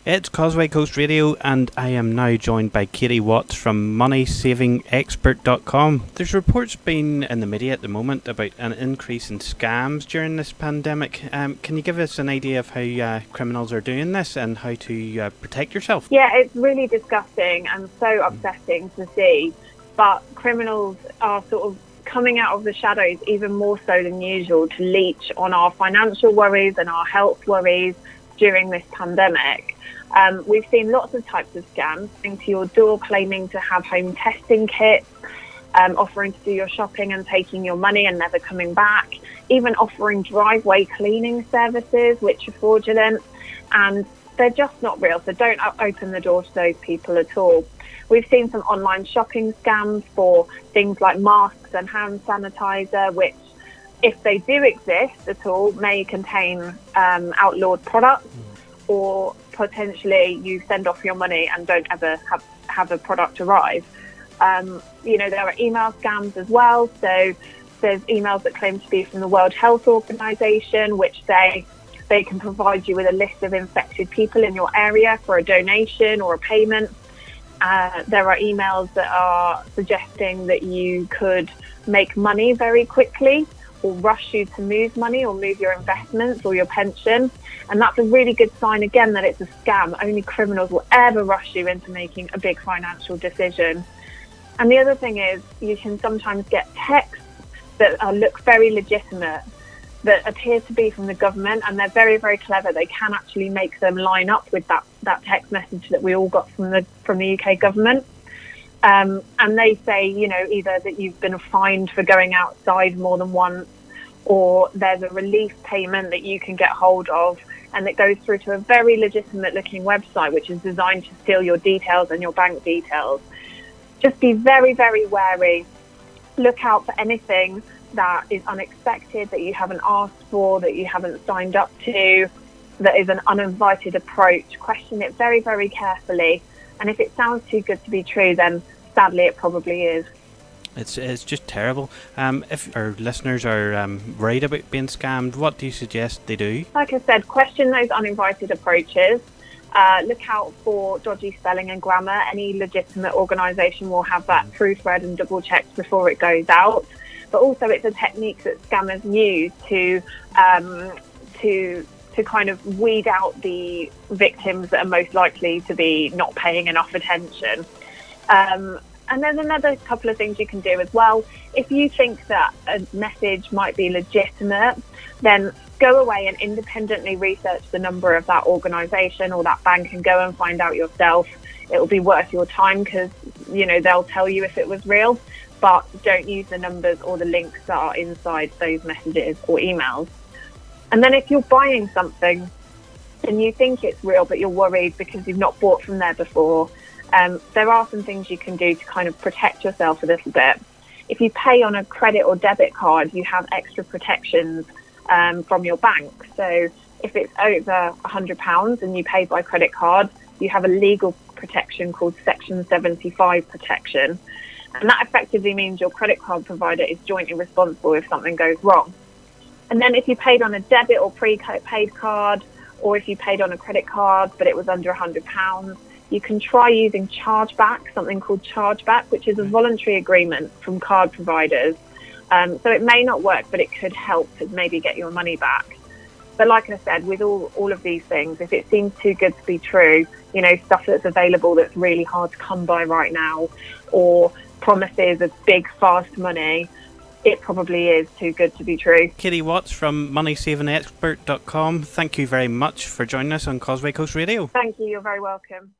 It's Causeway Coast Radio, and I am now joined by Katie Watts from MoneySavingExpert.com. There's reports being in the media at the moment about an increase in scams during this pandemic. Can you give us an idea of how criminals are doing this and how to protect yourself? Yeah, it's really disgusting and so upsetting to see, but criminals are sort of coming out of the shadows even more so than usual to leech on our financial worries and our health worries during this pandemic. We've seen lots of types of scams coming to your door claiming to have home testing kits, offering to do your shopping and taking your money and never coming back, even offering driveway cleaning services, which are fraudulent, and they're just not real. So don't open the door to those people at all. We've seen some online shopping scams for things like masks and hand sanitizer, which, if they do exist at all, may contain outlawed products, or potentially you send off your money and don't ever have a product arrive. There are email scams as well. So there's emails that claim to be from the World Health Organization, which say they can provide you with a list of infected people in your area for a donation or a payment. There are emails that are suggesting that you could make money very quickly, or rush you to move money or move your investments or your pension. And that's a really good sign, again, that it's a scam. Only criminals will ever rush you into making a big financial decision. And the other thing is, you can sometimes get texts that look very legitimate, that appear to be from the government, and they're very, very clever. They can actually make them line up with that text message that we all got from the UK government. And they say, either that you've been fined for going outside more than once, or there's a relief payment that you can get hold of, and it goes through to a very legitimate looking website, which is designed to steal your details and your bank details. Just be very, very wary. Look out for anything that is unexpected, that you haven't asked for, that you haven't signed up to, that is an uninvited approach. Question it very, very carefully. And if it sounds too good to be true, then sadly it probably is. It's just terrible. If our listeners are worried about being scammed, what do you suggest they do? Like I said, question those uninvited approaches. Look out for dodgy spelling and grammar. Any legitimate organisation will have that proofread and double checked before it goes out. But also, it's a technique that scammers use to kind of weed out the victims that are most likely to be not paying enough attention. And there's another couple of things you can do as well. If you think that a message might be legitimate, then go away and independently research the number of that organisation or that bank and go and find out yourself. It will be worth your time because, they'll tell you if it was real, but don't use the numbers or the links that are inside those messages or emails. And then if you're buying something and you think it's real, but you're worried because you've not bought from there before, there are some things you can do to kind of protect yourself a little bit. If you pay on a credit or debit card, you have extra protections from your bank. So if it's over £100 and you pay by credit card, you have a legal protection called Section 75 protection. And that effectively means your credit card provider is jointly responsible if something goes wrong. And then if you paid on a debit or prepaid card, or if you paid on a credit card but it was under £100, you can try using chargeback, something called chargeback, which is a voluntary agreement from card providers. So it may not work, but it could help to maybe get your money back. But like I said, with all of these things, if it seems too good to be true, stuff that's available that's really hard to come by right now, or promises of big, fast money, it probably is too good to be true. Katie Watts from MoneySavingExpert.com. Thank you very much for joining us on Causeway Coast Radio. Thank you. You're very welcome.